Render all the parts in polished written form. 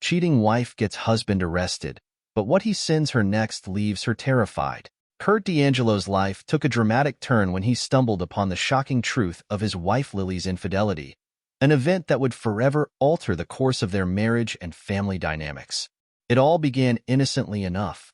Cheating wife gets husband arrested, but what he sends her next leaves her terrified. Kurt D'Angelo's life took a dramatic turn when he stumbled upon the shocking truth of his wife Lily's infidelity, an event that would forever alter the course of their marriage and family dynamics. It all began innocently enough.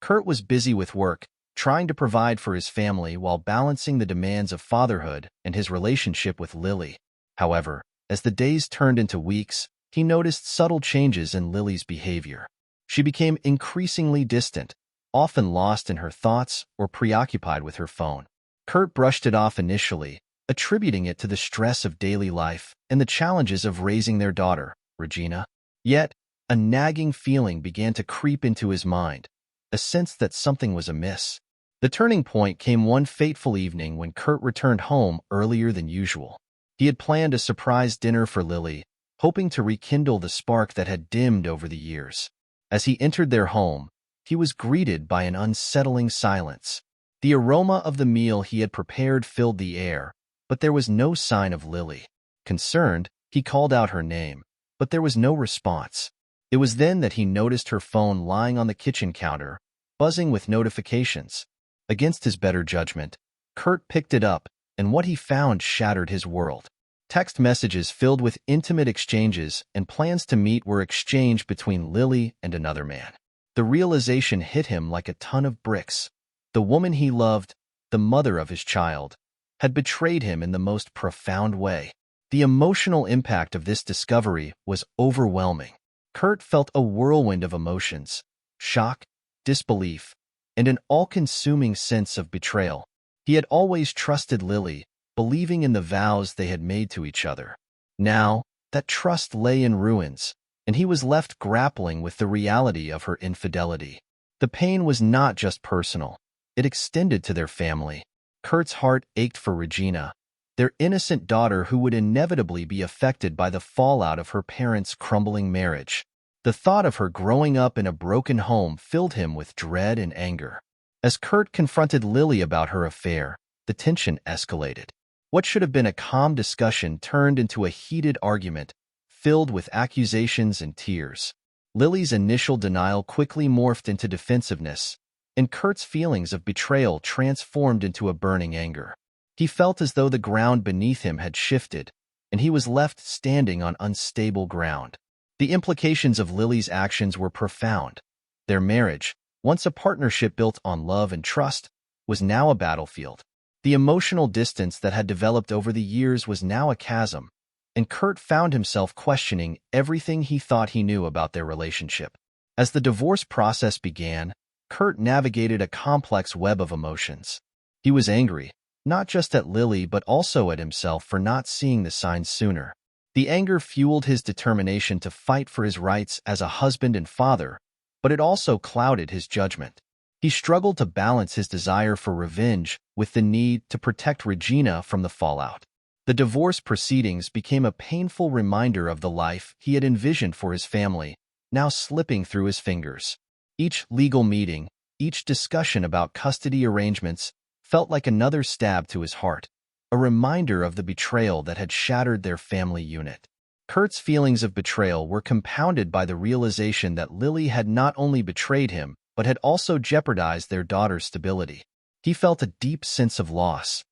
Kurt was busy with work, trying to provide for his family while balancing the demands of fatherhood and his relationship with Lily. However, as the days turned into weeks, he noticed subtle changes in Lily's behavior. She became increasingly distant, often lost in her thoughts or preoccupied with her phone. Kurt brushed it off initially, attributing it to the stress of daily life and the challenges of raising their daughter, Regina. Yet, a nagging feeling began to creep into his mind, a sense that something was amiss. The turning point came one fateful evening when Kurt returned home earlier than usual. He had planned a surprise dinner for Lily, hoping to rekindle the spark that had dimmed over the years. As he entered their home, he was greeted by an unsettling silence. The aroma of the meal he had prepared filled the air, but there was no sign of Lily. Concerned, he called out her name, but there was no response. It was then that he noticed her phone lying on the kitchen counter, buzzing with notifications. Against his better judgment, Kurt picked it up, and what he found shattered his world. Text messages filled with intimate exchanges and plans to meet were exchanged between Lily and another man. The realization hit him like a ton of bricks. The woman he loved, the mother of his child, had betrayed him in the most profound way. The emotional impact of this discovery was overwhelming. Kurt felt a whirlwind of emotions: shock, disbelief, and an all-consuming sense of betrayal. He had always trusted Lily, believing in the vows they had made to each other. Now, that trust lay in ruins, and he was left grappling with the reality of her infidelity. The pain was not just personal. It extended to their family. Kurt's heart ached for Regina, their innocent daughter who would inevitably be affected by the fallout of her parents' crumbling marriage. The thought of her growing up in a broken home filled him with dread and anger. As Kurt confronted Lily about her affair, the tension escalated. What should have been a calm discussion turned into a heated argument, filled with accusations and tears. Lily's initial denial quickly morphed into defensiveness, and Kurt's feelings of betrayal transformed into a burning anger. He felt as though the ground beneath him had shifted, and he was left standing on unstable ground. The implications of Lily's actions were profound. Their marriage, once a partnership built on love and trust, was now a battlefield. The emotional distance that had developed over the years was now a chasm, and Kurt found himself questioning everything he thought he knew about their relationship. As the divorce process began, Kurt navigated a complex web of emotions. He was angry, not just at Lily but also at himself for not seeing the signs sooner. The anger fueled his determination to fight for his rights as a husband and father, but it also clouded his judgment. He struggled to balance his desire for revenge with the need to protect Regina from the fallout. The divorce proceedings became a painful reminder of the life he had envisioned for his family, now slipping through his fingers. Each legal meeting, each discussion about custody arrangements, felt like another stab to his heart, a reminder of the betrayal that had shattered their family unit. Kurt's feelings of betrayal were compounded by the realization that Lily had not only betrayed him, but had also jeopardized their daughter's stability. He felt a deep sense of loss,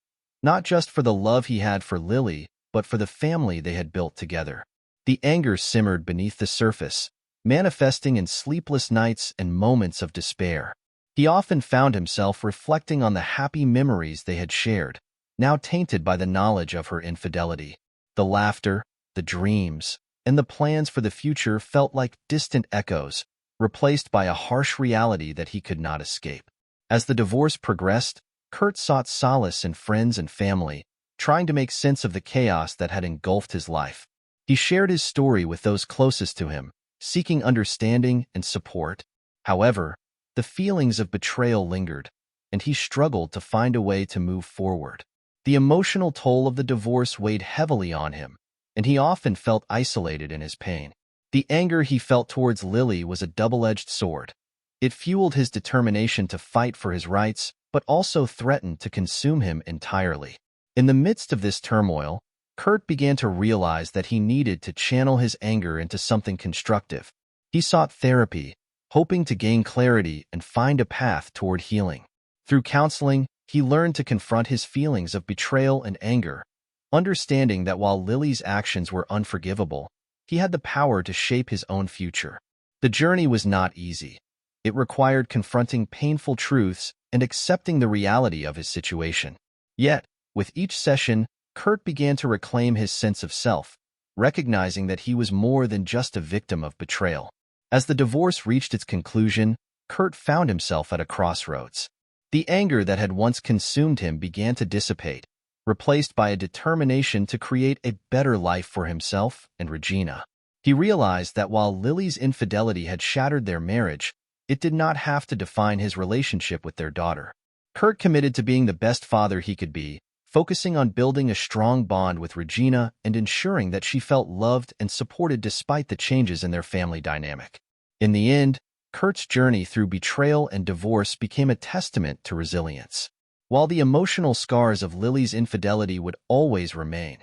not just for the love he had for Lily, but for the family they had built together. The anger simmered beneath the surface, manifesting in sleepless nights and moments of despair. He often found himself reflecting on the happy memories they had shared, now tainted by the knowledge of her infidelity. The laughter, the dreams, and the plans for the future felt like distant echoes, replaced by a harsh reality that he could not escape. As the divorce progressed, Kurt sought solace in friends and family, trying to make sense of the chaos that had engulfed his life. He shared his story with those closest to him, seeking understanding and support. However, the feelings of betrayal lingered, and he struggled to find a way to move forward. The emotional toll of the divorce weighed heavily on him, and he often felt isolated in his pain. The anger he felt towards Lily was a double-edged sword. It fueled his determination to fight for his rights, but also threatened to consume him entirely. In the midst of this turmoil, Kurt began to realize that he needed to channel his anger into something constructive. He sought therapy, hoping to gain clarity and find a path toward healing. Through counseling, he learned to confront his feelings of betrayal and anger, understanding that while Lily's actions were unforgivable, he had the power to shape his own future. The journey was not easy. It required confronting painful truths and accepting the reality of his situation. Yet, with each session, Kurt began to reclaim his sense of self, recognizing that he was more than just a victim of betrayal. As the divorce reached its conclusion, Kurt found himself at a crossroads. The anger that had once consumed him began to dissipate, replaced by a determination to create a better life for himself and Regina. He realized that while Lily's infidelity had shattered their marriage, it did not have to define his relationship with their daughter. Kurt committed to being the best father he could be, focusing on building a strong bond with Regina and ensuring that she felt loved and supported despite the changes in their family dynamic. In the end, Kurt's journey through betrayal and divorce became a testament to resilience. While the emotional scars of Lily's infidelity would always remain,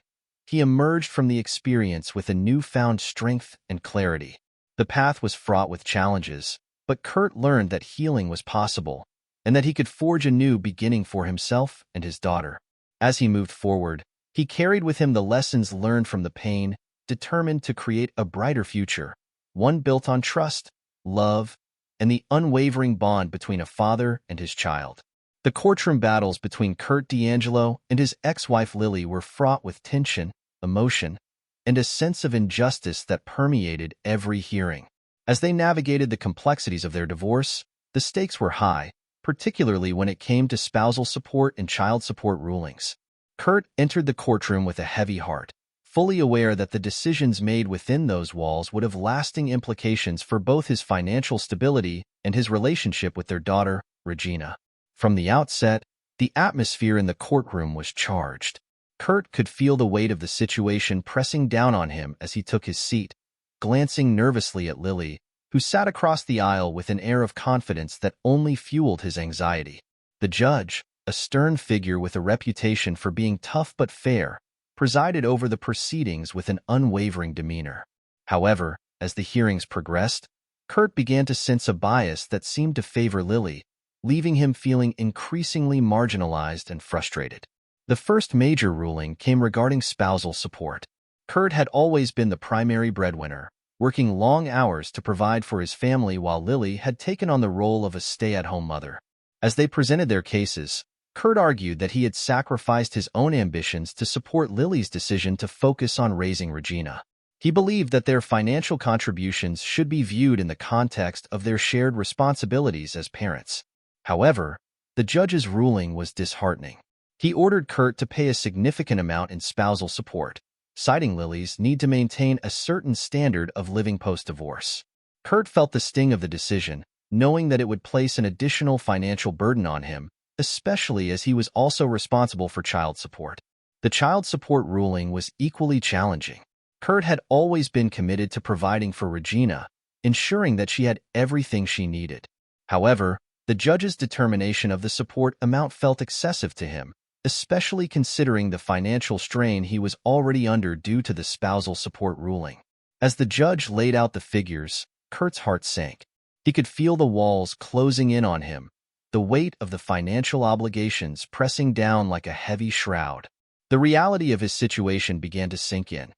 he emerged from the experience with a newfound strength and clarity. The path was fraught with challenges, but Kurt learned that healing was possible and that he could forge a new beginning for himself and his daughter. As he moved forward, he carried with him the lessons learned from the pain, determined to create a brighter future, one built on trust, love, and the unwavering bond between a father and his child. The courtroom battles between Kurt D'Angelo and his ex-wife Lily were fraught with tension, emotion, and a sense of injustice that permeated every hearing. As they navigated the complexities of their divorce, the stakes were high, particularly when it came to spousal support and child support rulings. Kurt entered the courtroom with a heavy heart, fully aware that the decisions made within those walls would have lasting implications for both his financial stability and his relationship with their daughter, Regina. From the outset, the atmosphere in the courtroom was charged. Kurt could feel the weight of the situation pressing down on him as he took his seat, glancing nervously at Lily, who sat across the aisle with an air of confidence that only fueled his anxiety. The judge, a stern figure with a reputation for being tough but fair, presided over the proceedings with an unwavering demeanor. However, as the hearings progressed, Kurt began to sense a bias that seemed to favor Lily, leaving him feeling increasingly marginalized and frustrated. The first major ruling came regarding spousal support. Kurt had always been the primary breadwinner, working long hours to provide for his family while Lily had taken on the role of a stay-at-home mother. As they presented their cases, Kurt argued that he had sacrificed his own ambitions to support Lily's decision to focus on raising Regina. He believed that their financial contributions should be viewed in the context of their shared responsibilities as parents. However, the judge's ruling was disheartening. He ordered Kurt to pay a significant amount in spousal support, citing Lily's need to maintain a certain standard of living post-divorce. Kurt felt the sting of the decision, knowing that it would place an additional financial burden on him, especially as he was also responsible for child support. The child support ruling was equally challenging. Kurt had always been committed to providing for Regina, ensuring that she had everything she needed. However, the judge's determination of the support amount felt excessive to him, especially considering the financial strain he was already under due to the spousal support ruling. As the judge laid out the figures, Kurt's heart sank. He could feel the walls closing in on him, the weight of the financial obligations pressing down like a heavy shroud. The reality of his situation began to sink in.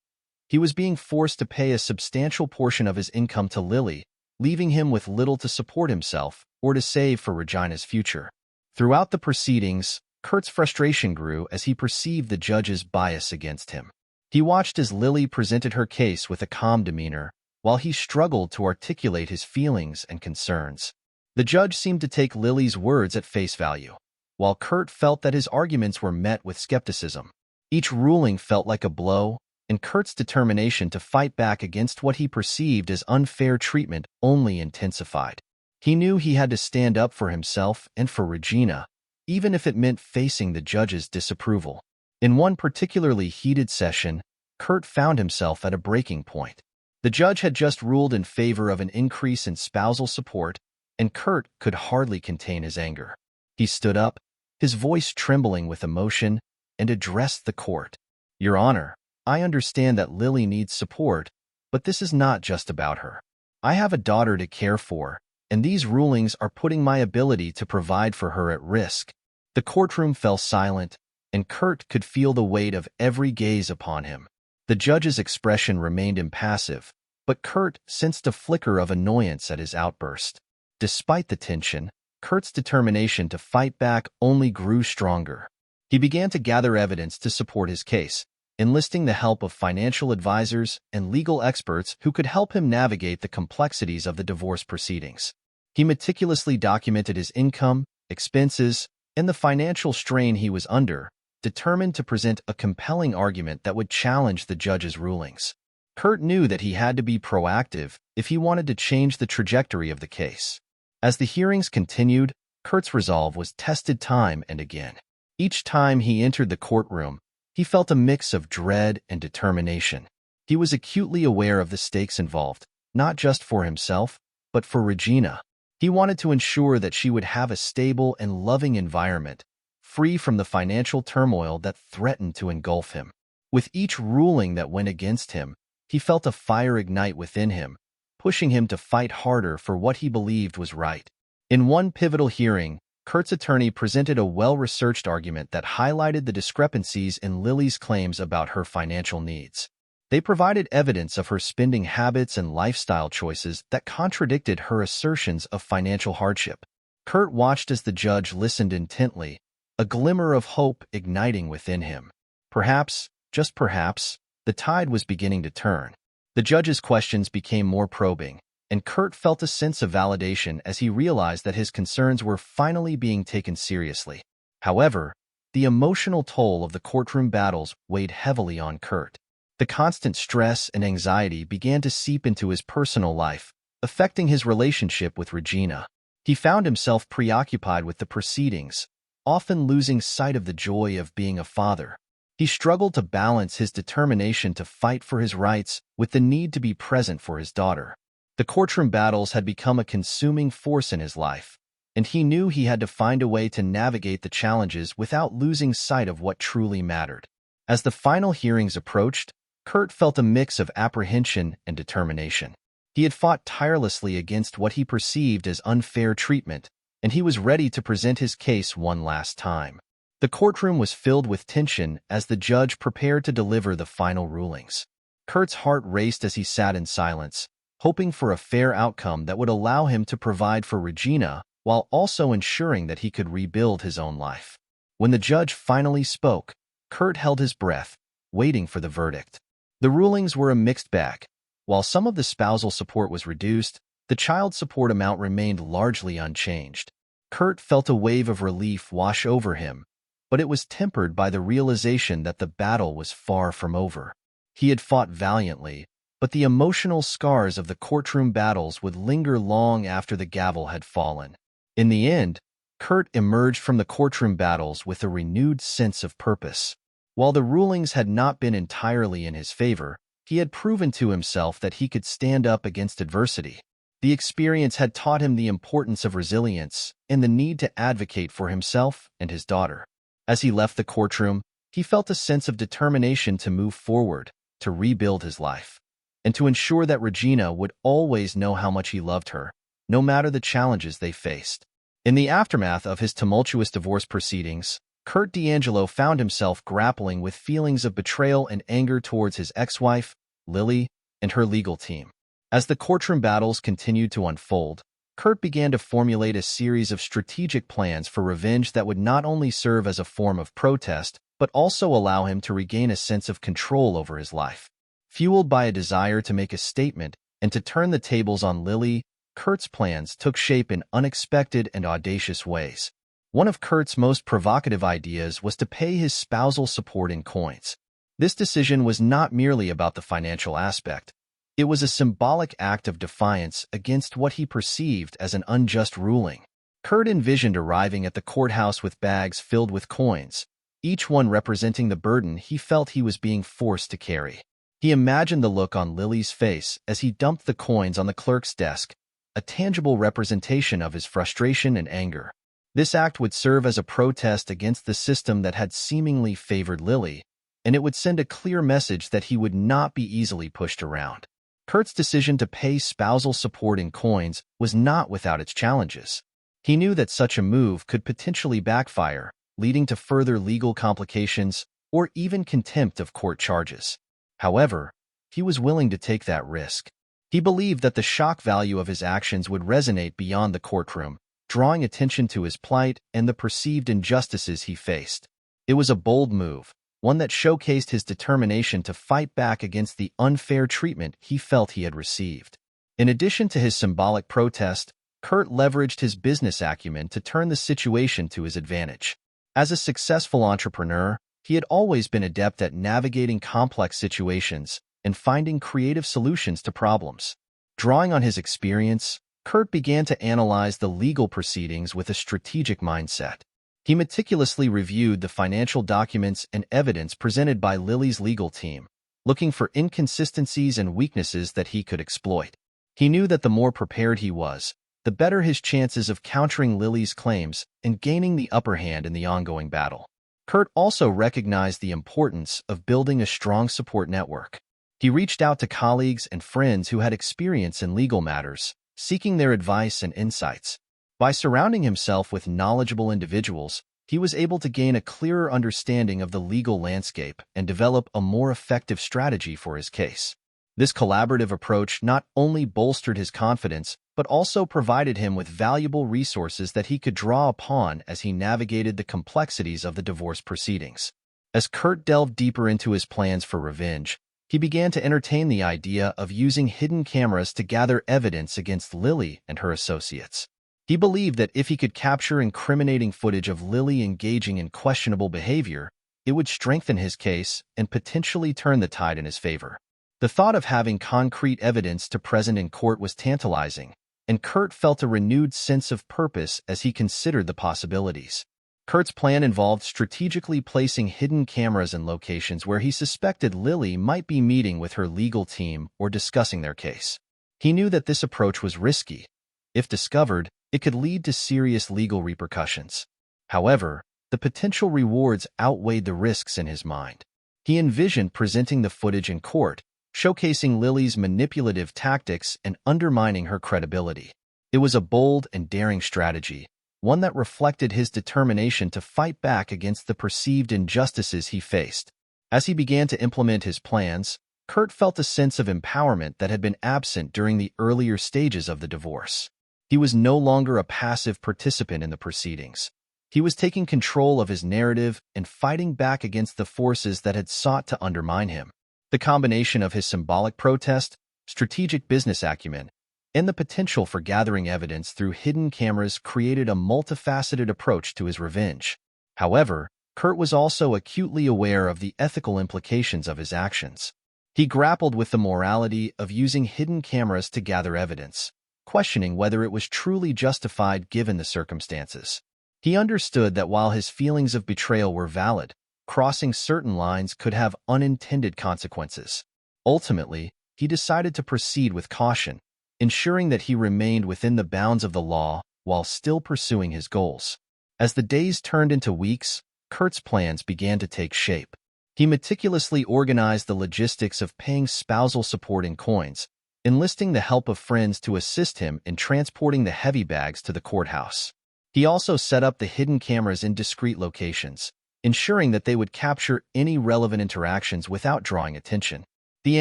He was being forced to pay a substantial portion of his income to Lily, leaving him with little to support himself or to save for Regina's future. Throughout the proceedings, Kurt's frustration grew as he perceived the judge's bias against him. He watched as Lily presented her case with a calm demeanor, while he struggled to articulate his feelings and concerns. The judge seemed to take Lily's words at face value, while Kurt felt that his arguments were met with skepticism. Each ruling felt like a blow, and Kurt's determination to fight back against what he perceived as unfair treatment only intensified. He knew he had to stand up for himself and for Regina, even if it meant facing the judge's disapproval. In one particularly heated session, Kurt found himself at a breaking point. The judge had just ruled in favor of an increase in spousal support, and Kurt could hardly contain his anger. He stood up, his voice trembling with emotion, and addressed the court. "Your Honor, I understand that Lily needs support, but this is not just about her. I have a daughter to care for, and these rulings are putting my ability to provide for her at risk." The courtroom fell silent, and Kurt could feel the weight of every gaze upon him. The judge's expression remained impassive, but Kurt sensed a flicker of annoyance at his outburst. Despite the tension, Kurt's determination to fight back only grew stronger. He began to gather evidence to support his case, enlisting the help of financial advisors and legal experts who could help him navigate the complexities of the divorce proceedings. He meticulously documented his income, expenses, and the financial strain he was under, determined to present a compelling argument that would challenge the judge's rulings. Kurt knew that he had to be proactive if he wanted to change the trajectory of the case. As the hearings continued, Kurt's resolve was tested time and again. Each time he entered the courtroom, he felt a mix of dread and determination. He was acutely aware of the stakes involved, not just for himself, but for Regina. He wanted to ensure that she would have a stable and loving environment, free from the financial turmoil that threatened to engulf him. With each ruling that went against him, he felt a fire ignite within him, pushing him to fight harder for what he believed was right. In one pivotal hearing, Kurt's attorney presented a well-researched argument that highlighted the discrepancies in Lily's claims about her financial needs. They provided evidence of her spending habits and lifestyle choices that contradicted her assertions of financial hardship. Kurt watched as the judge listened intently, a glimmer of hope igniting within him. Perhaps, just perhaps, the tide was beginning to turn. The judge's questions became more probing, and Kurt felt a sense of validation as he realized that his concerns were finally being taken seriously. However, the emotional toll of the courtroom battles weighed heavily on Kurt. The constant stress and anxiety began to seep into his personal life, affecting his relationship with Regina. He found himself preoccupied with the proceedings, often losing sight of the joy of being a father. He struggled to balance his determination to fight for his rights with the need to be present for his daughter. The courtroom battles had become a consuming force in his life, and he knew he had to find a way to navigate the challenges without losing sight of what truly mattered. As the final hearings approached, Kurt felt a mix of apprehension and determination. He had fought tirelessly against what he perceived as unfair treatment, and he was ready to present his case one last time. The courtroom was filled with tension as the judge prepared to deliver the final rulings. Kurt's heart raced as he sat in silence, hoping for a fair outcome that would allow him to provide for Regina while also ensuring that he could rebuild his own life. When the judge finally spoke, Kurt held his breath, waiting for the verdict. The rulings were a mixed bag. While some of the spousal support was reduced, the child support amount remained largely unchanged. Kurt felt a wave of relief wash over him, but it was tempered by the realization that the battle was far from over. He had fought valiantly, but the emotional scars of the courtroom battles would linger long after the gavel had fallen. In the end, Kurt emerged from the courtroom battles with a renewed sense of purpose. While the rulings had not been entirely in his favor, he had proven to himself that he could stand up against adversity. The experience had taught him the importance of resilience and the need to advocate for himself and his daughter. As he left the courtroom, he felt a sense of determination to move forward, to rebuild his life, and to ensure that Regina would always know how much he loved her, no matter the challenges they faced. In the aftermath of his tumultuous divorce proceedings, Kurt D'Angelo found himself grappling with feelings of betrayal and anger towards his ex-wife, Lily, and her legal team. As the courtroom battles continued to unfold, Kurt began to formulate a series of strategic plans for revenge that would not only serve as a form of protest, but also allow him to regain a sense of control over his life. Fueled by a desire to make a statement and to turn the tables on Lily, Kurt's plans took shape in unexpected and audacious ways. One of Kurt's most provocative ideas was to pay his spousal support in coins. This decision was not merely about the financial aspect. It was a symbolic act of defiance against what he perceived as an unjust ruling. Kurt envisioned arriving at the courthouse with bags filled with coins, each one representing the burden he felt he was being forced to carry. He imagined the look on Lily's face as he dumped the coins on the clerk's desk, a tangible representation of his frustration and anger. This act would serve as a protest against the system that had seemingly favored Lily, and it would send a clear message that he would not be easily pushed around. Kurt's decision to pay spousal support in coins was not without its challenges. He knew that such a move could potentially backfire, leading to further legal complications or even contempt of court charges. However, he was willing to take that risk. He believed that the shock value of his actions would resonate beyond the courtroom, drawing attention to his plight and the perceived injustices he faced. It was a bold move, one that showcased his determination to fight back against the unfair treatment he felt he had received. In addition to his symbolic protest, Kurt leveraged his business acumen to turn the situation to his advantage. As a successful entrepreneur, he had always been adept at navigating complex situations and finding creative solutions to problems. Drawing on his experience, Kurt began to analyze the legal proceedings with a strategic mindset. He meticulously reviewed the financial documents and evidence presented by Lily's legal team, looking for inconsistencies and weaknesses that he could exploit. He knew that the more prepared he was, the better his chances of countering Lily's claims and gaining the upper hand in the ongoing battle. Kurt also recognized the importance of building a strong support network. He reached out to colleagues and friends who had experience in legal matters, seeking their advice and insights. By surrounding himself with knowledgeable individuals, he was able to gain a clearer understanding of the legal landscape and develop a more effective strategy for his case. This collaborative approach not only bolstered his confidence, but also provided him with valuable resources that he could draw upon as he navigated the complexities of the divorce proceedings. As Kurt delved deeper into his plans for revenge, he began to entertain the idea of using hidden cameras to gather evidence against Lily and her associates. He believed that if he could capture incriminating footage of Lily engaging in questionable behavior, it would strengthen his case and potentially turn the tide in his favor. The thought of having concrete evidence to present in court was tantalizing, and Kurt felt a renewed sense of purpose as he considered the possibilities. Kurt's plan involved strategically placing hidden cameras in locations where he suspected Lily might be meeting with her legal team or discussing their case. He knew that this approach was risky. If discovered, it could lead to serious legal repercussions. However, the potential rewards outweighed the risks in his mind. He envisioned presenting the footage in court, showcasing Lily's manipulative tactics and undermining her credibility. It was a bold and daring strategy, one that reflected his determination to fight back against the perceived injustices he faced. As he began to implement his plans, Kurt felt a sense of empowerment that had been absent during the earlier stages of the divorce. He was no longer a passive participant in the proceedings. He was taking control of his narrative and fighting back against the forces that had sought to undermine him. The combination of his symbolic protest, strategic business acumen, and the potential for gathering evidence through hidden cameras created a multifaceted approach to his revenge. However, Kurt was also acutely aware of the ethical implications of his actions. He grappled with the morality of using hidden cameras to gather evidence, questioning whether it was truly justified given the circumstances. He understood that while his feelings of betrayal were valid, crossing certain lines could have unintended consequences. Ultimately, he decided to proceed with caution, ensuring that he remained within the bounds of the law while still pursuing his goals. As the days turned into weeks, Kurt's plans began to take shape. He meticulously organized the logistics of paying spousal support in coins, enlisting the help of friends to assist him in transporting the heavy bags to the courthouse. He also set up the hidden cameras in discreet locations, ensuring that they would capture any relevant interactions without drawing attention. The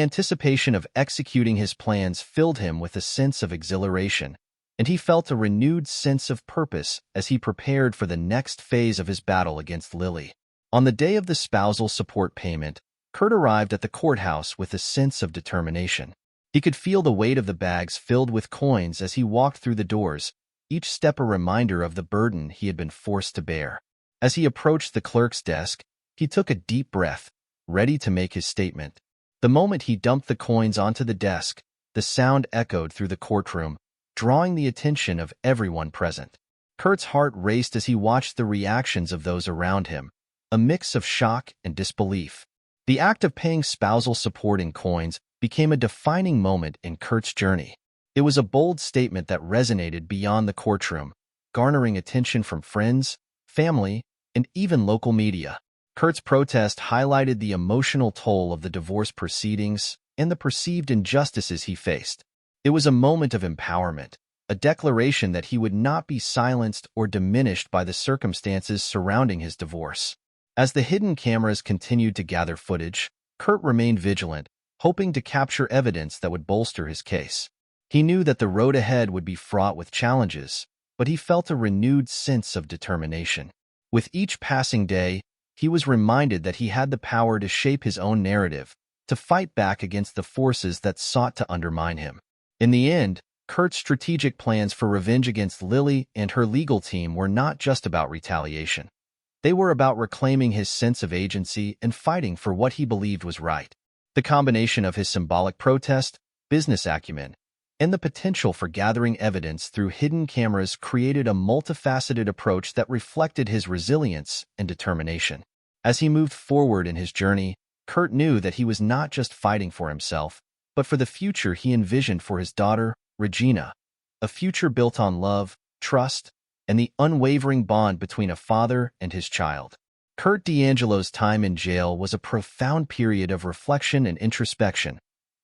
anticipation of executing his plans filled him with a sense of exhilaration, and he felt a renewed sense of purpose as he prepared for the next phase of his battle against Lily. On the day of the spousal support payment, Kurt arrived at the courthouse with a sense of determination. He could feel the weight of the bags filled with coins as he walked through the doors, each step a reminder of the burden he had been forced to bear. As he approached the clerk's desk, he took a deep breath, ready to make his statement. The moment he dumped the coins onto the desk, the sound echoed through the courtroom, drawing the attention of everyone present. Kurt's heart raced as he watched the reactions of those around him, a mix of shock and disbelief. The act of paying spousal support in coins became a defining moment in Kurt's journey. It was a bold statement that resonated beyond the courtroom, garnering attention from friends, family, and even local media. Kurt's protest highlighted the emotional toll of the divorce proceedings, and the perceived injustices he faced. It was a moment of empowerment, a declaration that he would not be silenced or diminished by the circumstances surrounding his divorce. As the hidden cameras continued to gather footage, Kurt remained vigilant, hoping to capture evidence that would bolster his case. He knew that the road ahead would be fraught with challenges, but he felt a renewed sense of determination. With each passing day, he was reminded that he had the power to shape his own narrative, to fight back against the forces that sought to undermine him. In the end, Kurt's strategic plans for revenge against Lily and her legal team were not just about retaliation. They were about reclaiming his sense of agency and fighting for what he believed was right. The combination of his symbolic protest, business acumen, and the potential for gathering evidence through hidden cameras created a multifaceted approach that reflected his resilience and determination. As he moved forward in his journey, Kurt knew that he was not just fighting for himself, but for the future he envisioned for his daughter, Regina, a future built on love, trust, and the unwavering bond between a father and his child. Kurt D'Angelo's time in jail was a profound period of reflection and introspection,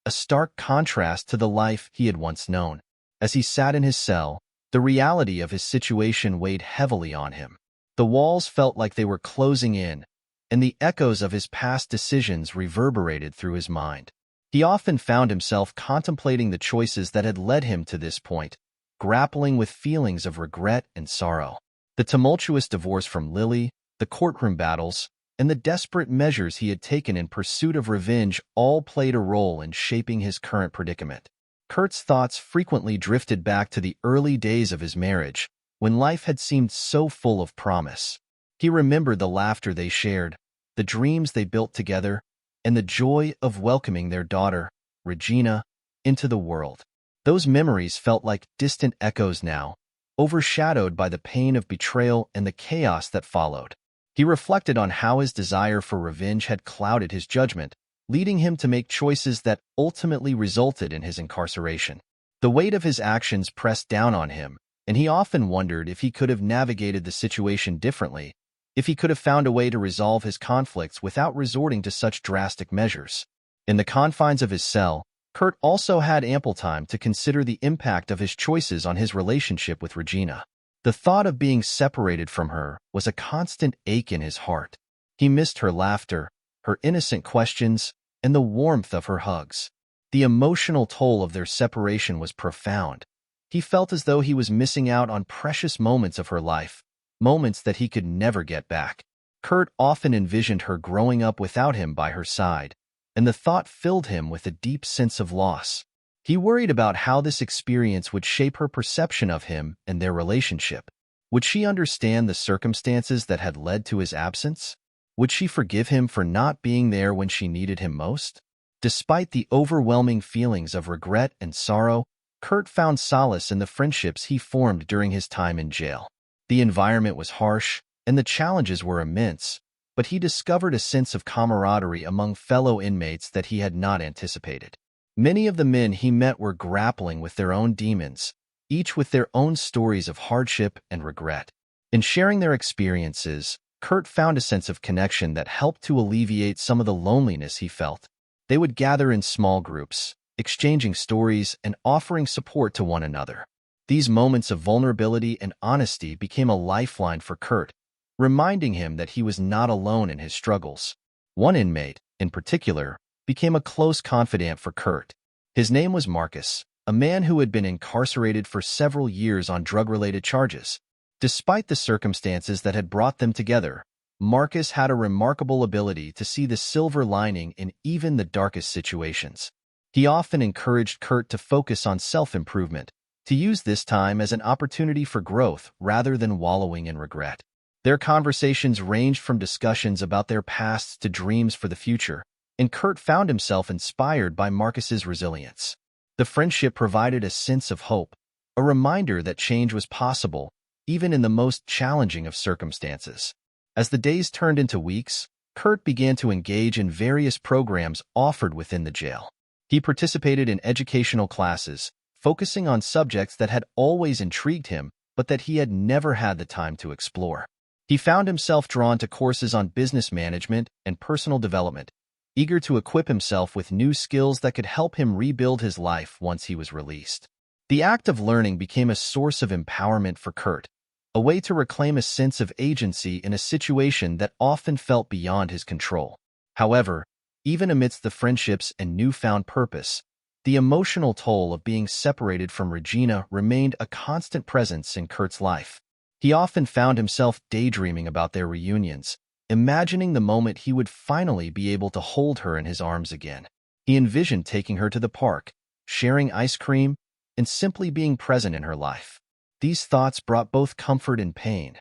a stark contrast to the life he had once known. As he sat in his cell, the reality of his situation weighed heavily on him. The walls felt like they were closing in, and the echoes of his past decisions reverberated through his mind. He often found himself contemplating the choices that had led him to this point, grappling with feelings of regret and sorrow. The tumultuous divorce from Lily, the courtroom battles, and the desperate measures he had taken in pursuit of revenge all played a role in shaping his current predicament. Kurt's thoughts frequently drifted back to the early days of his marriage, when life had seemed so full of promise. He remembered the laughter they shared, the dreams they built together, and the joy of welcoming their daughter, Regina, into the world. Those memories felt like distant echoes now, overshadowed by the pain of betrayal and the chaos that followed. He reflected on how his desire for revenge had clouded his judgment, leading him to make choices that ultimately resulted in his incarceration. The weight of his actions pressed down on him, and he often wondered if he could have navigated the situation differently, if he could have found a way to resolve his conflicts without resorting to such drastic measures. In the confines of his cell, Kurt also had ample time to consider the impact of his choices on his relationship with Regina. The thought of being separated from her was a constant ache in his heart. He missed her laughter, her innocent questions, and the warmth of her hugs. The emotional toll of their separation was profound. He felt as though he was missing out on precious moments of her life, moments that he could never get back. Kurt often envisioned her growing up without him by her side, and the thought filled him with a deep sense of loss. He worried about how this experience would shape her perception of him and their relationship. Would she understand the circumstances that had led to his absence? Would she forgive him for not being there when she needed him most? Despite the overwhelming feelings of regret and sorrow, Kurt found solace in the friendships he formed during his time in jail. The environment was harsh, and the challenges were immense, but he discovered a sense of camaraderie among fellow inmates that he had not anticipated. Many of the men he met were grappling with their own demons, each with their own stories of hardship and regret. In sharing their experiences, Kurt found a sense of connection that helped to alleviate some of the loneliness he felt. They would gather in small groups, exchanging stories and offering support to one another. These moments of vulnerability and honesty became a lifeline for Kurt, reminding him that he was not alone in his struggles. One inmate, in particular, became a close confidant for Kurt. His name was Marcus, a man who had been incarcerated for several years on drug-related charges. Despite the circumstances that had brought them together, Marcus had a remarkable ability to see the silver lining in even the darkest situations. He often encouraged Kurt to focus on self-improvement, to use this time as an opportunity for growth rather than wallowing in regret. Their conversations ranged from discussions about their pasts to dreams for the future, and Kurt found himself inspired by Marcus's resilience. The friendship provided a sense of hope, a reminder that change was possible, even in the most challenging of circumstances. As the days turned into weeks, Kurt began to engage in various programs offered within the jail. He participated in educational classes, focusing on subjects that had always intrigued him, but that he had never had the time to explore. He found himself drawn to courses on business management and personal development, eager to equip himself with new skills that could help him rebuild his life once he was released. The act of learning became a source of empowerment for Kurt, a way to reclaim a sense of agency in a situation that often felt beyond his control. However, even amidst the friendships and newfound purpose, the emotional toll of being separated from Regina remained a constant presence in Kurt's life. He often found himself daydreaming about their reunions, imagining the moment he would finally be able to hold her in his arms again. He envisioned taking her to the park, sharing ice cream, and simply being present in her life. These thoughts brought both comfort and pain.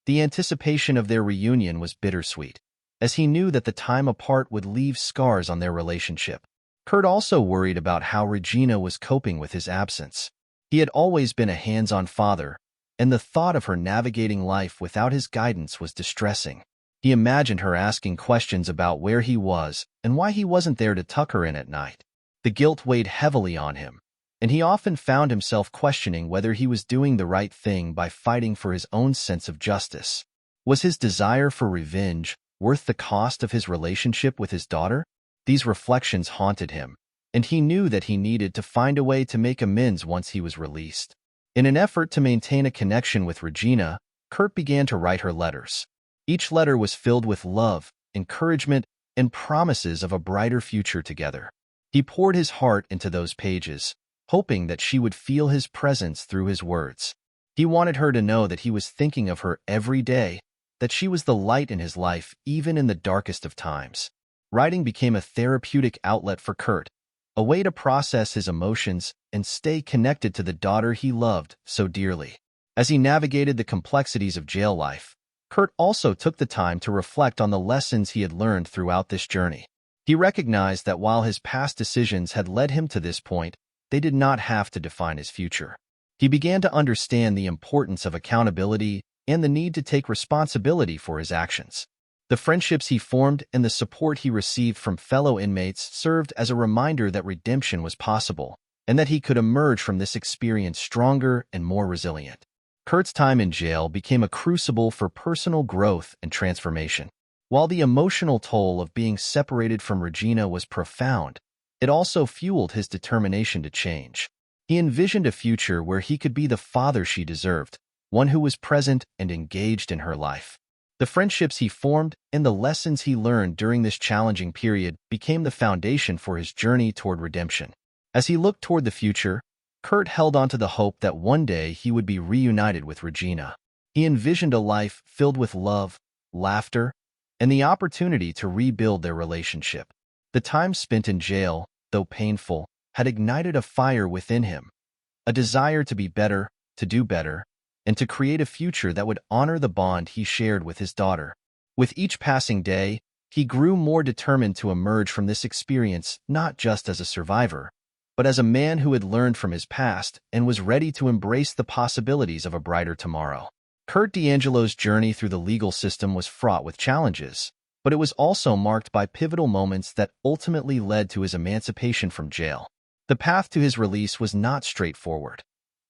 The anticipation of their reunion was bittersweet, as he knew that the time apart would leave scars on their relationship. Kurt also worried about how Regina was coping with his absence. He had always been a hands-on father, and the thought of her navigating life without his guidance was distressing. He imagined her asking questions about where he was and why he wasn't there to tuck her in at night. The guilt weighed heavily on him, and he often found himself questioning whether he was doing the right thing by fighting for his own sense of justice. Was his desire for revenge worth the cost of his relationship with his daughter? These reflections haunted him, and he knew that he needed to find a way to make amends once he was released. In an effort to maintain a connection with Regina, Kurt began to write her letters. Each letter was filled with love, encouragement, and promises of a brighter future together. He poured his heart into those pages, hoping that she would feel his presence through his words. He wanted her to know that he was thinking of her every day, that she was the light in his life even in the darkest of times. Writing became a therapeutic outlet for Kurt, a way to process his emotions and stay connected to the daughter he loved so dearly. As he navigated the complexities of jail life, Kurt also took the time to reflect on the lessons he had learned throughout this journey. He recognized that while his past decisions had led him to this point, they did not have to define his future. He began to understand the importance of accountability and the need to take responsibility for his actions. The friendships he formed and the support he received from fellow inmates served as a reminder that redemption was possible, and that he could emerge from this experience stronger and more resilient. Kurt's time in jail became a crucible for personal growth and transformation. While the emotional toll of being separated from Regina was profound, it also fueled his determination to change. He envisioned a future where he could be the father she deserved, one who was present and engaged in her life. The friendships he formed and the lessons he learned during this challenging period became the foundation for his journey toward redemption. As he looked toward the future, Kurt held on to the hope that one day he would be reunited with Regina. He envisioned a life filled with love, laughter, and the opportunity to rebuild their relationship. The time spent in jail, though painful, had ignited a fire within him, a desire to be better, to do better, and to create a future that would honor the bond he shared with his daughter. With each passing day, he grew more determined to emerge from this experience not just as a survivor, but as a man who had learned from his past and was ready to embrace the possibilities of a brighter tomorrow. Kurt D'Angelo's journey through the legal system was fraught with challenges, but it was also marked by pivotal moments that ultimately led to his emancipation from jail. The path to his release was not straightforward.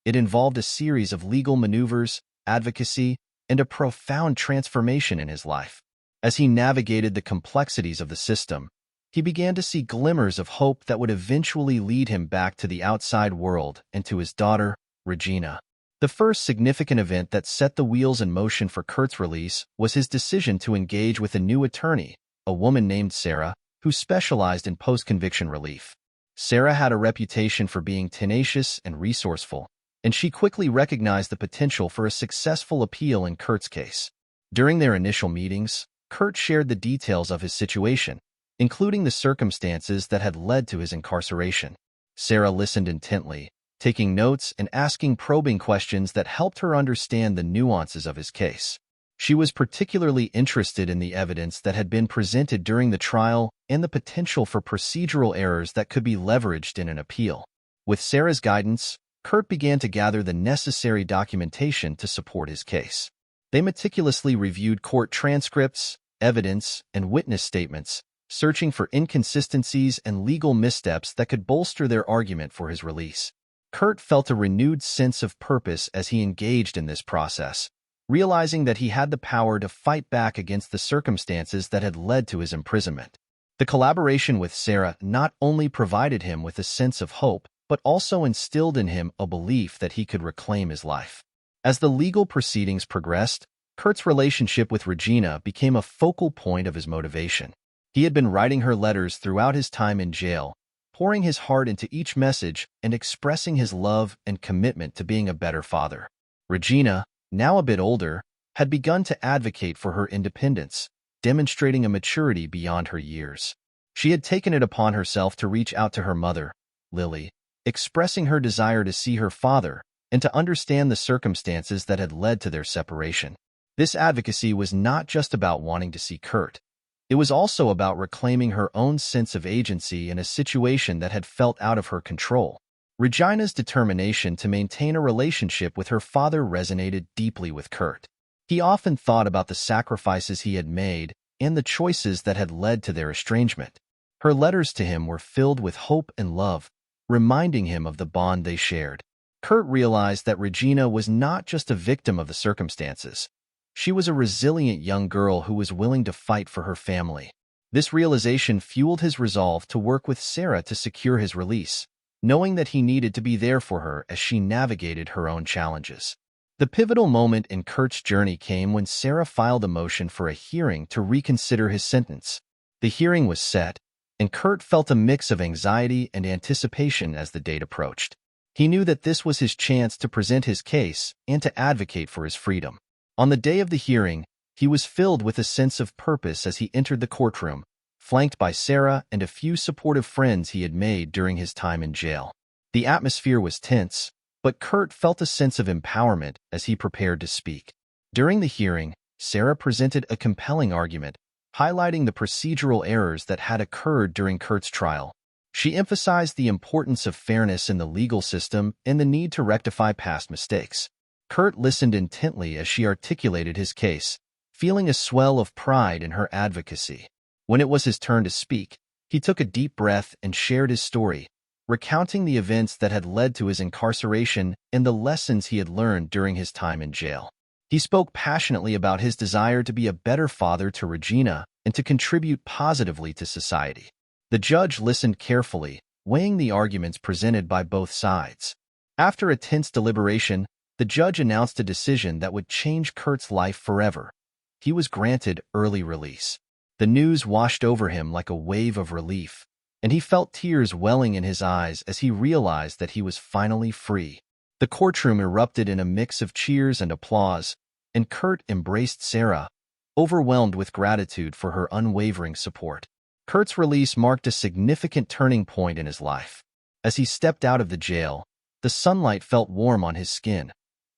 It involved a series of legal maneuvers, advocacy, and a profound transformation in his life. As he navigated the complexities of the system, he began to see glimmers of hope that would eventually lead him back to the outside world and to his daughter, Regina. The first significant event that set the wheels in motion for Kurt's release was his decision to engage with a new attorney, a woman named Sarah, who specialized in post-conviction relief. Sarah had a reputation for being tenacious and resourceful, and she quickly recognized the potential for a successful appeal in Kurt's case. During their initial meetings, Kurt shared the details of his situation, including the circumstances that had led to his incarceration. Sarah listened intently, taking notes and asking probing questions that helped her understand the nuances of his case. She was particularly interested in the evidence that had been presented during the trial and the potential for procedural errors that could be leveraged in an appeal. With Sarah's guidance, Kurt began to gather the necessary documentation to support his case. They meticulously reviewed court transcripts, evidence, and witness statements, searching for inconsistencies and legal missteps that could bolster their argument for his release. Kurt felt a renewed sense of purpose as he engaged in this process, realizing that he had the power to fight back against the circumstances that had led to his imprisonment. The collaboration with Sarah not only provided him with a sense of hope, but also instilled in him a belief that he could reclaim his life. As the legal proceedings progressed, Kurt's relationship with Regina became a focal point of his motivation. He had been writing her letters throughout his time in jail, pouring his heart into each message and expressing his love and commitment to being a better father. Regina, now a bit older, had begun to advocate for her independence, demonstrating a maturity beyond her years. She had taken it upon herself to reach out to her mother, Lily, expressing her desire to see her father and to understand the circumstances that had led to their separation. This advocacy was not just about wanting to see Kurt. It was also about reclaiming her own sense of agency in a situation that had felt out of her control. Regina's determination to maintain a relationship with her father resonated deeply with Kurt. He often thought about the sacrifices he had made and the choices that had led to their estrangement. Her letters to him were filled with hope and love, reminding him of the bond they shared. Kurt realized that Regina was not just a victim of the circumstances. She was a resilient young girl who was willing to fight for her family. This realization fueled his resolve to work with Sarah to secure his release, knowing that he needed to be there for her as she navigated her own challenges. The pivotal moment in Kurt's journey came when Sarah filed a motion for a hearing to reconsider his sentence. The hearing was set, and Kurt felt a mix of anxiety and anticipation as the date approached. He knew that this was his chance to present his case and to advocate for his freedom. On the day of the hearing, he was filled with a sense of purpose as he entered the courtroom, flanked by Sarah and a few supportive friends he had made during his time in jail. The atmosphere was tense, but Kurt felt a sense of empowerment as he prepared to speak. During the hearing, Sarah presented a compelling argument, highlighting the procedural errors that had occurred during Kurt's trial. She emphasized the importance of fairness in the legal system and the need to rectify past mistakes. Kurt listened intently as she articulated his case, feeling a swell of pride in her advocacy. When it was his turn to speak, he took a deep breath and shared his story, recounting the events that had led to his incarceration and the lessons he had learned during his time in jail. He spoke passionately about his desire to be a better father to Regina and to contribute positively to society. The judge listened carefully, weighing the arguments presented by both sides. After a tense deliberation, the judge announced a decision that would change Kurt's life forever. He was granted early release. The news washed over him like a wave of relief, and he felt tears welling in his eyes as he realized that he was finally free. The courtroom erupted in a mix of cheers and applause, and Kurt embraced Sarah, overwhelmed with gratitude for her unwavering support. Kurt's release marked a significant turning point in his life. As he stepped out of the jail, the sunlight felt warm on his skin,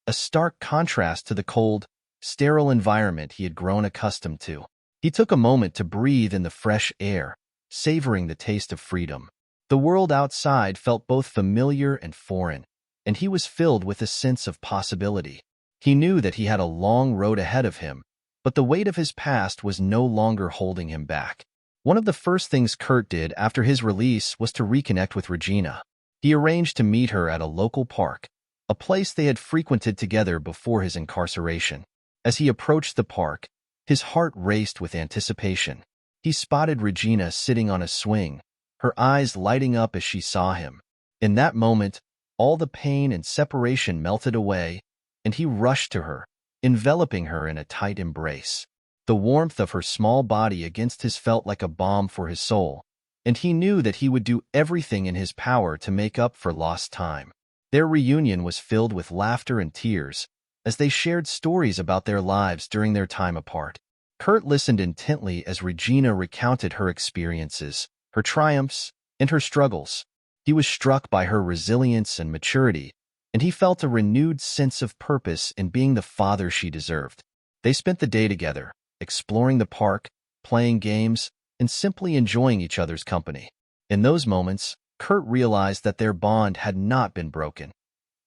a stark contrast to the cold, sterile environment he had grown accustomed to. He took a moment to breathe in the fresh air, savoring the taste of freedom. The world outside felt both familiar and foreign, and he was filled with a sense of possibility. He knew that he had a long road ahead of him, but the weight of his past was no longer holding him back. One of the first things Kurt did after his release was to reconnect with Regina. He arranged to meet her at a local park, a place they had frequented together before his incarceration. As he approached the park, his heart raced with anticipation. He spotted Regina sitting on a swing, her eyes lighting up as she saw him. In that moment, all the pain and separation melted away, and he rushed to her, enveloping her in a tight embrace. The warmth of her small body against his felt like a balm for his soul, and he knew that he would do everything in his power to make up for lost time. Their reunion was filled with laughter and tears, as they shared stories about their lives during their time apart. Kurt listened intently as Regina recounted her experiences, her triumphs, and her struggles. He was struck by her resilience and maturity, and he felt a renewed sense of purpose in being the father she deserved. They spent the day together, exploring the park, playing games, and simply enjoying each other's company. In those moments, Kurt realized that their bond had not been broken.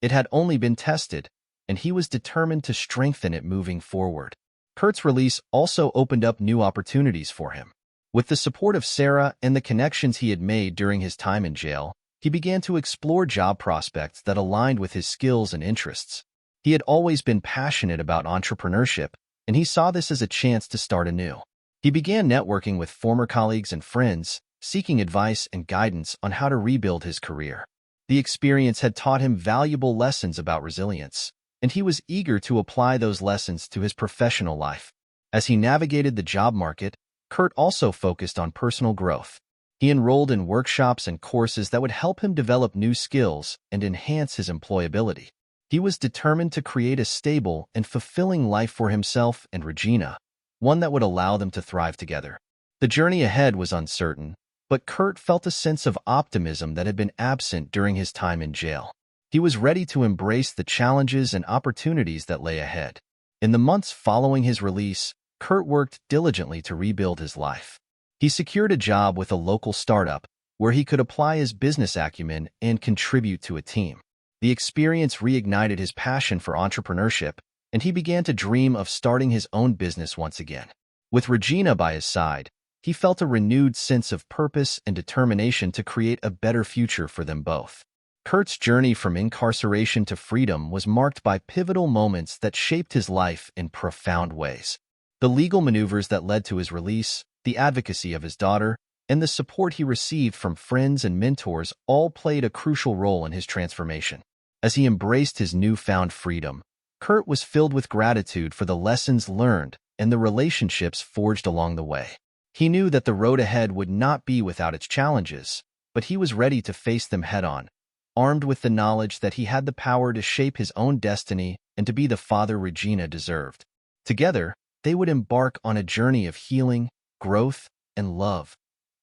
It had only been tested, and he was determined to strengthen it moving forward. Kurt's release also opened up new opportunities for him. With the support of Sarah and the connections he had made during his time in jail, he began to explore job prospects that aligned with his skills and interests. He had always been passionate about entrepreneurship, and he saw this as a chance to start anew. He began networking with former colleagues and friends, seeking advice and guidance on how to rebuild his career. The experience had taught him valuable lessons about resilience, and he was eager to apply those lessons to his professional life. As he navigated the job market, Kurt also focused on personal growth. He enrolled in workshops and courses that would help him develop new skills and enhance his employability. He was determined to create a stable and fulfilling life for himself and Regina, one that would allow them to thrive together. The journey ahead was uncertain, but Kurt felt a sense of optimism that had been absent during his time in jail. He was ready to embrace the challenges and opportunities that lay ahead. In the months following his release, Kurt worked diligently to rebuild his life. He secured a job with a local startup where he could apply his business acumen and contribute to a team. The experience reignited his passion for entrepreneurship, and he began to dream of starting his own business once again. With Regina by his side, he felt a renewed sense of purpose and determination to create a better future for them both. Kurt's journey from incarceration to freedom was marked by pivotal moments that shaped his life in profound ways. The legal maneuvers that led to his release, the advocacy of his daughter, and the support he received from friends and mentors all played a crucial role in his transformation. As he embraced his newfound freedom, Kurt was filled with gratitude for the lessons learned and the relationships forged along the way. He knew that the road ahead would not be without its challenges, but he was ready to face them head-on, armed with the knowledge that he had the power to shape his own destiny and to be the father Regina deserved. Together, they would embark on a journey of healing, growth, and love,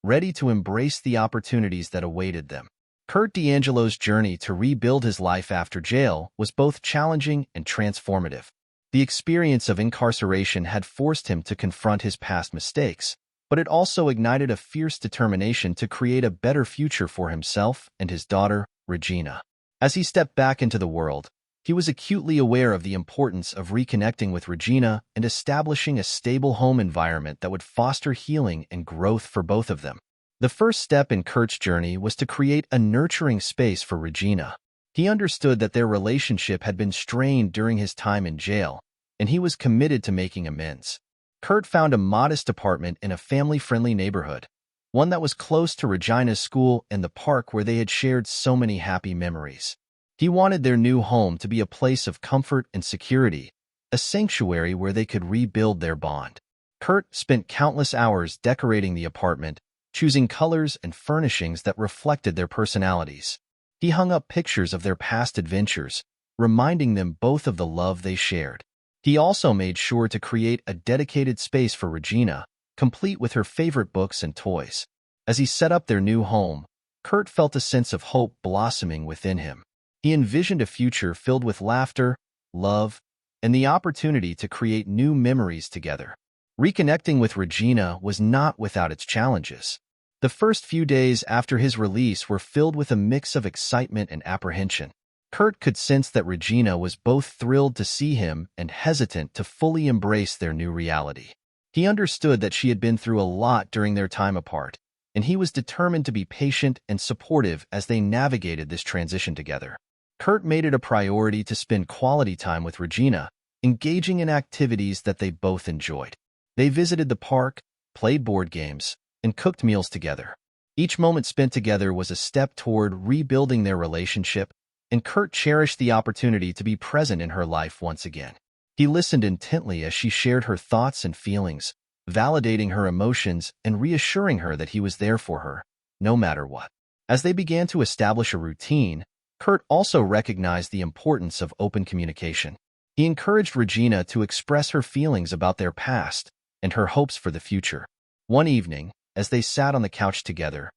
ready to embrace the opportunities that awaited them. Kurt D'Angelo's journey to rebuild his life after jail was both challenging and transformative. The experience of incarceration had forced him to confront his past mistakes, but it also ignited a fierce determination to create a better future for himself and his daughter, Regina. As he stepped back into the world, he was acutely aware of the importance of reconnecting with Regina and establishing a stable home environment that would foster healing and growth for both of them. The first step in Kurt's journey was to create a nurturing space for Regina. He understood that their relationship had been strained during his time in jail, and he was committed to making amends. Kurt found a modest apartment in a family-friendly neighborhood, one that was close to Regina's school and the park where they had shared so many happy memories. He wanted their new home to be a place of comfort and security, a sanctuary where they could rebuild their bond. Kurt spent countless hours decorating the apartment, choosing colors and furnishings that reflected their personalities. He hung up pictures of their past adventures, reminding them both of the love they shared. He also made sure to create a dedicated space for Regina, complete with her favorite books and toys. As he set up their new home, Kurt felt a sense of hope blossoming within him. He envisioned a future filled with laughter, love, and the opportunity to create new memories together. Reconnecting with Regina was not without its challenges. The first few days after his release were filled with a mix of excitement and apprehension. Kurt could sense that Regina was both thrilled to see him and hesitant to fully embrace their new reality. He understood that she had been through a lot during their time apart, and he was determined to be patient and supportive as they navigated this transition together. Kurt made it a priority to spend quality time with Regina, engaging in activities that they both enjoyed. They visited the park, played board games, and cooked meals together. Each moment spent together was a step toward rebuilding their relationship, and Kurt cherished the opportunity to be present in her life once again. He listened intently as she shared her thoughts and feelings, validating her emotions and reassuring her that he was there for her, no matter what. As they began to establish a routine, Kurt also recognized the importance of open communication. He encouraged Regina to express her feelings about their past and her hopes for the future. One evening, as they sat on the couch together,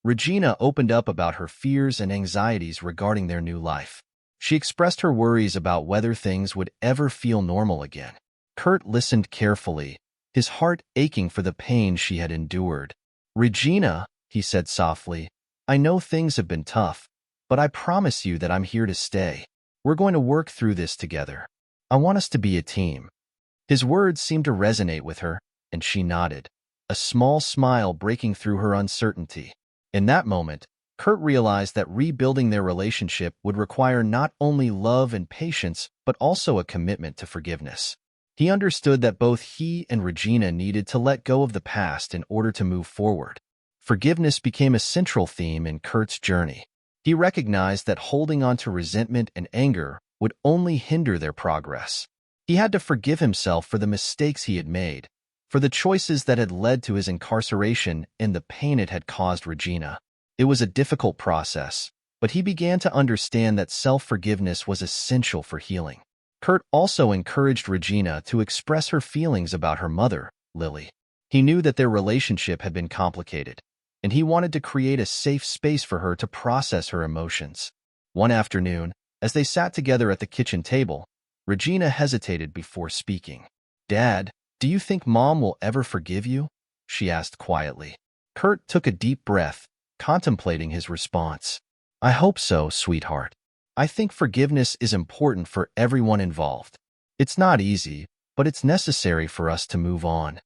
Regina opened up about her fears and anxieties regarding their new life. She expressed her worries about whether things would ever feel normal again. Kurt listened carefully, his heart aching for the pain she had endured. "Regina," he said softly, "I know things have been tough, but I promise you that I'm here to stay. We're going to work through this together. I want us to be a team." His words seemed to resonate with her, and she nodded, a small smile breaking through her uncertainty. In that moment, Kurt realized that rebuilding their relationship would require not only love and patience, but also a commitment to forgiveness. He understood that both he and Regina needed to let go of the past in order to move forward. Forgiveness became a central theme in Kurt's journey. He recognized that holding on to resentment and anger would only hinder their progress. He had to forgive himself for the mistakes he had made, for the choices that had led to his incarceration and the pain it had caused Regina. It was a difficult process, but he began to understand that self-forgiveness was essential for healing. Kurt also encouraged Regina to express her feelings about her mother, Lily. He knew that their relationship had been complicated, and he wanted to create a safe space for her to process her emotions. One afternoon, as they sat together at the kitchen table, Regina hesitated before speaking. "Dad, do you think Mom will ever forgive you?" she asked quietly. Kurt took a deep breath, contemplating his response. "I hope so, sweetheart. I think forgiveness is important for everyone involved. It's not easy, but it's necessary for us to move on."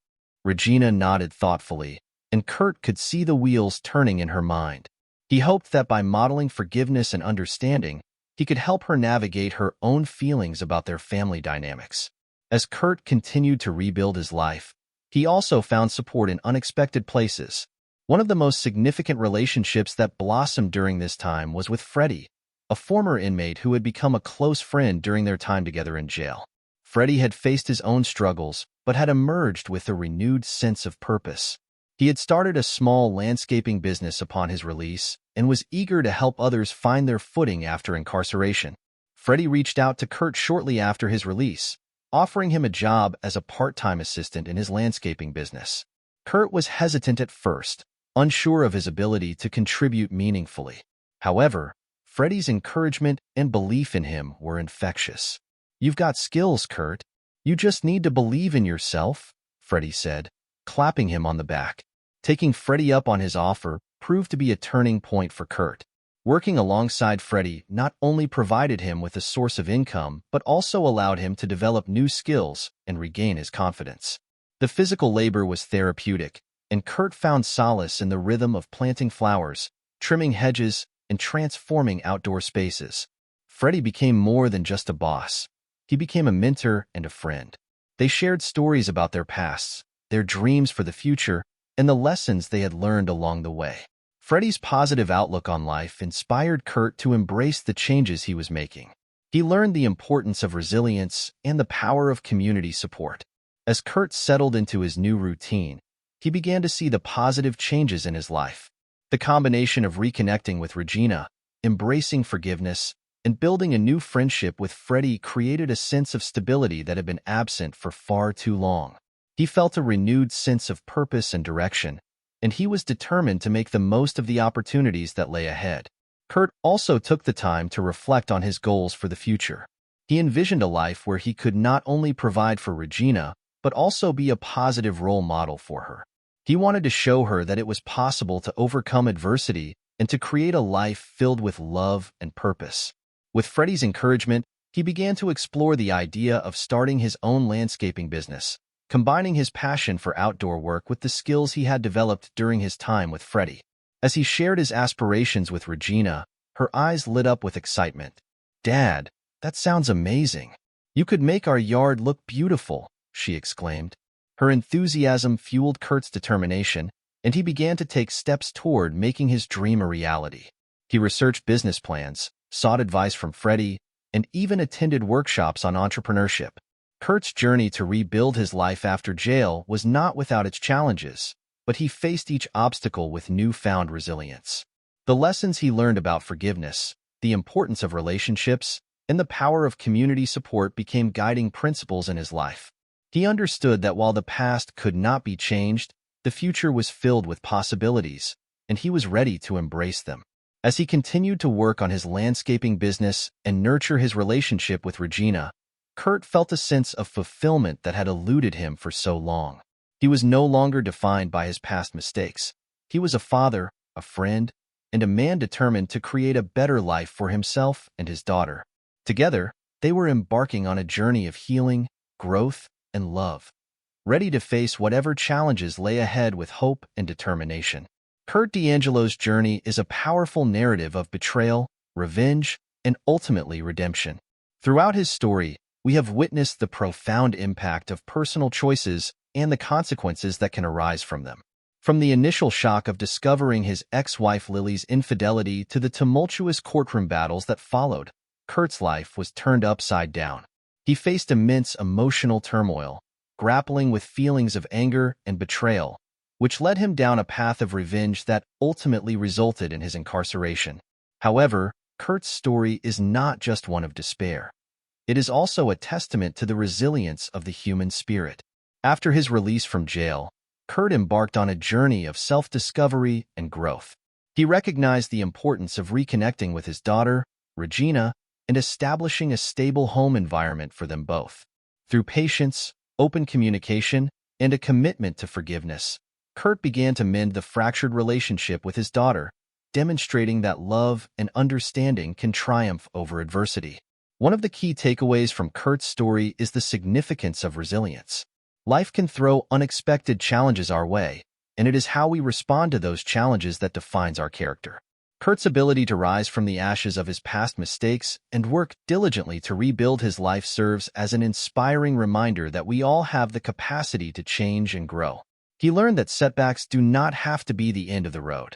Regina nodded thoughtfully, and Kurt could see the wheels turning in her mind. He hoped that by modeling forgiveness and understanding, he could help her navigate her own feelings about their family dynamics. As Kurt continued to rebuild his life, he also found support in unexpected places. One of the most significant relationships that blossomed during this time was with Freddie, a former inmate who had become a close friend during their time together in jail. Freddie had faced his own struggles, but had emerged with a renewed sense of purpose. He had started a small landscaping business upon his release and was eager to help others find their footing after incarceration. Freddie reached out to Kurt shortly after his release, offering him a job as a part-time assistant in his landscaping business. Kurt was hesitant at first, unsure of his ability to contribute meaningfully. However, Freddie's encouragement and belief in him were infectious. "You've got skills, Kurt. You just need to believe in yourself," Freddie said, clapping him on the back. Taking Freddie up on his offer proved to be a turning point for Kurt. Working alongside Freddie not only provided him with a source of income, but also allowed him to develop new skills and regain his confidence. The physical labor was therapeutic, and Kurt found solace in the rhythm of planting flowers, trimming hedges, and transforming outdoor spaces. Freddie became more than just a boss. He became a mentor and a friend. They shared stories about their pasts, their dreams for the future, and the lessons they had learned along the way. Freddie's positive outlook on life inspired Kurt to embrace the changes he was making. He learned the importance of resilience and the power of community support. As Kurt settled into his new routine, he began to see the positive changes in his life. The combination of reconnecting with Regina, embracing forgiveness, and building a new friendship with Freddie created a sense of stability that had been absent for far too long. He felt a renewed sense of purpose and direction, and he was determined to make the most of the opportunities that lay ahead. Kurt also took the time to reflect on his goals for the future. He envisioned a life where he could not only provide for Regina, but also be a positive role model for her. He wanted to show her that it was possible to overcome adversity and to create a life filled with love and purpose. With Freddie's encouragement, he began to explore the idea of starting his own landscaping business, combining his passion for outdoor work with the skills he had developed during his time with Freddie. As he shared his aspirations with Regina, her eyes lit up with excitement. "Dad, that sounds amazing. You could make our yard look beautiful," she exclaimed. Her enthusiasm fueled Kurt's determination, and he began to take steps toward making his dream a reality. He researched business plans, sought advice from Freddie, and even attended workshops on entrepreneurship. Kurt's journey to rebuild his life after jail was not without its challenges, but he faced each obstacle with newfound resilience. The lessons he learned about forgiveness, the importance of relationships, and the power of community support became guiding principles in his life. He understood that while the past could not be changed, the future was filled with possibilities, and he was ready to embrace them. As he continued to work on his landscaping business and nurture his relationship with Regina, Kurt felt a sense of fulfillment that had eluded him for so long. He was no longer defined by his past mistakes. He was a father, a friend, and a man determined to create a better life for himself and his daughter. Together, they were embarking on a journey of healing, growth, and love, ready to face whatever challenges lay ahead with hope and determination. Kurt D'Angelo's journey is a powerful narrative of betrayal, revenge, and ultimately redemption. Throughout his story, we have witnessed the profound impact of personal choices and the consequences that can arise from them. From the initial shock of discovering his ex-wife Lily's infidelity to the tumultuous courtroom battles that followed, Kurt's life was turned upside down. He faced immense emotional turmoil, grappling with feelings of anger and betrayal, which led him down a path of revenge that ultimately resulted in his incarceration. However, Kurt's story is not just one of despair. It is also a testament to the resilience of the human spirit. After his release from jail, Kurt embarked on a journey of self-discovery and growth. He recognized the importance of reconnecting with his daughter, Regina, and establishing a stable home environment for them both. Through patience, open communication, and a commitment to forgiveness, Kurt began to mend the fractured relationship with his daughter, demonstrating that love and understanding can triumph over adversity. One of the key takeaways from Kurt's story is the significance of resilience. Life can throw unexpected challenges our way, and it is how we respond to those challenges that defines our character. Kurt's ability to rise from the ashes of his past mistakes and work diligently to rebuild his life serves as an inspiring reminder that we all have the capacity to change and grow. He learned that setbacks do not have to be the end of the road.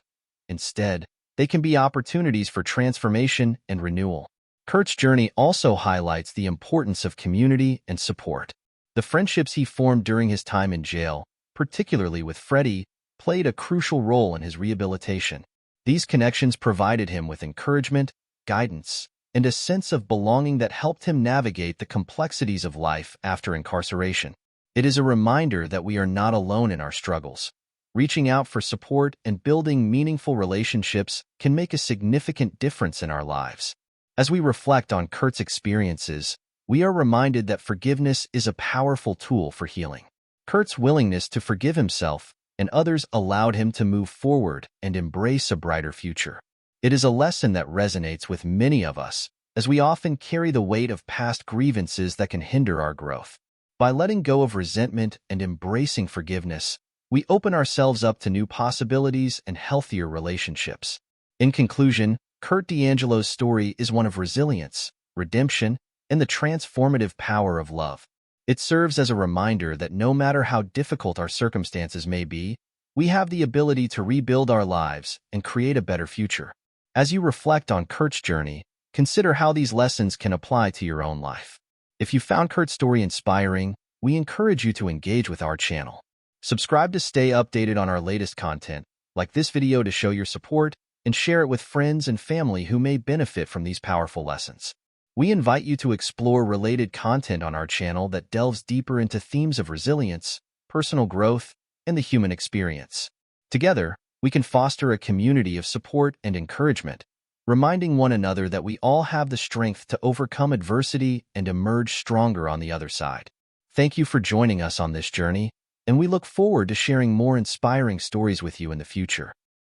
Instead, they can be opportunities for transformation and renewal. Kurt's journey also highlights the importance of community and support. The friendships he formed during his time in jail, particularly with Freddie, played a crucial role in his rehabilitation. These connections provided him with encouragement, guidance, and a sense of belonging that helped him navigate the complexities of life after incarceration. It is a reminder that we are not alone in our struggles. Reaching out for support and building meaningful relationships can make a significant difference in our lives. As we reflect on Kurt's experiences, we are reminded that forgiveness is a powerful tool for healing. Kurt's willingness to forgive himself and others allowed him to move forward and embrace a brighter future. It is a lesson that resonates with many of us, as we often carry the weight of past grievances that can hinder our growth. By letting go of resentment and embracing forgiveness, we open ourselves up to new possibilities and healthier relationships. In conclusion, Kurt D'Angelo's story is one of resilience, redemption, and the transformative power of love. It serves as a reminder that no matter how difficult our circumstances may be, we have the ability to rebuild our lives and create a better future. As you reflect on Kurt's journey, consider how these lessons can apply to your own life. If you found Kurt's story inspiring, we encourage you to engage with our channel. Subscribe to stay updated on our latest content, like this video to show your support, and share it with friends and family who may benefit from these powerful lessons. We invite you to explore related content on our channel that delves deeper into themes of resilience, personal growth, and the human experience. Together, we can foster a community of support and encouragement, reminding one another that we all have the strength to overcome adversity and emerge stronger on the other side. Thank you for joining us on this journey, and we look forward to sharing more inspiring stories with you in the future.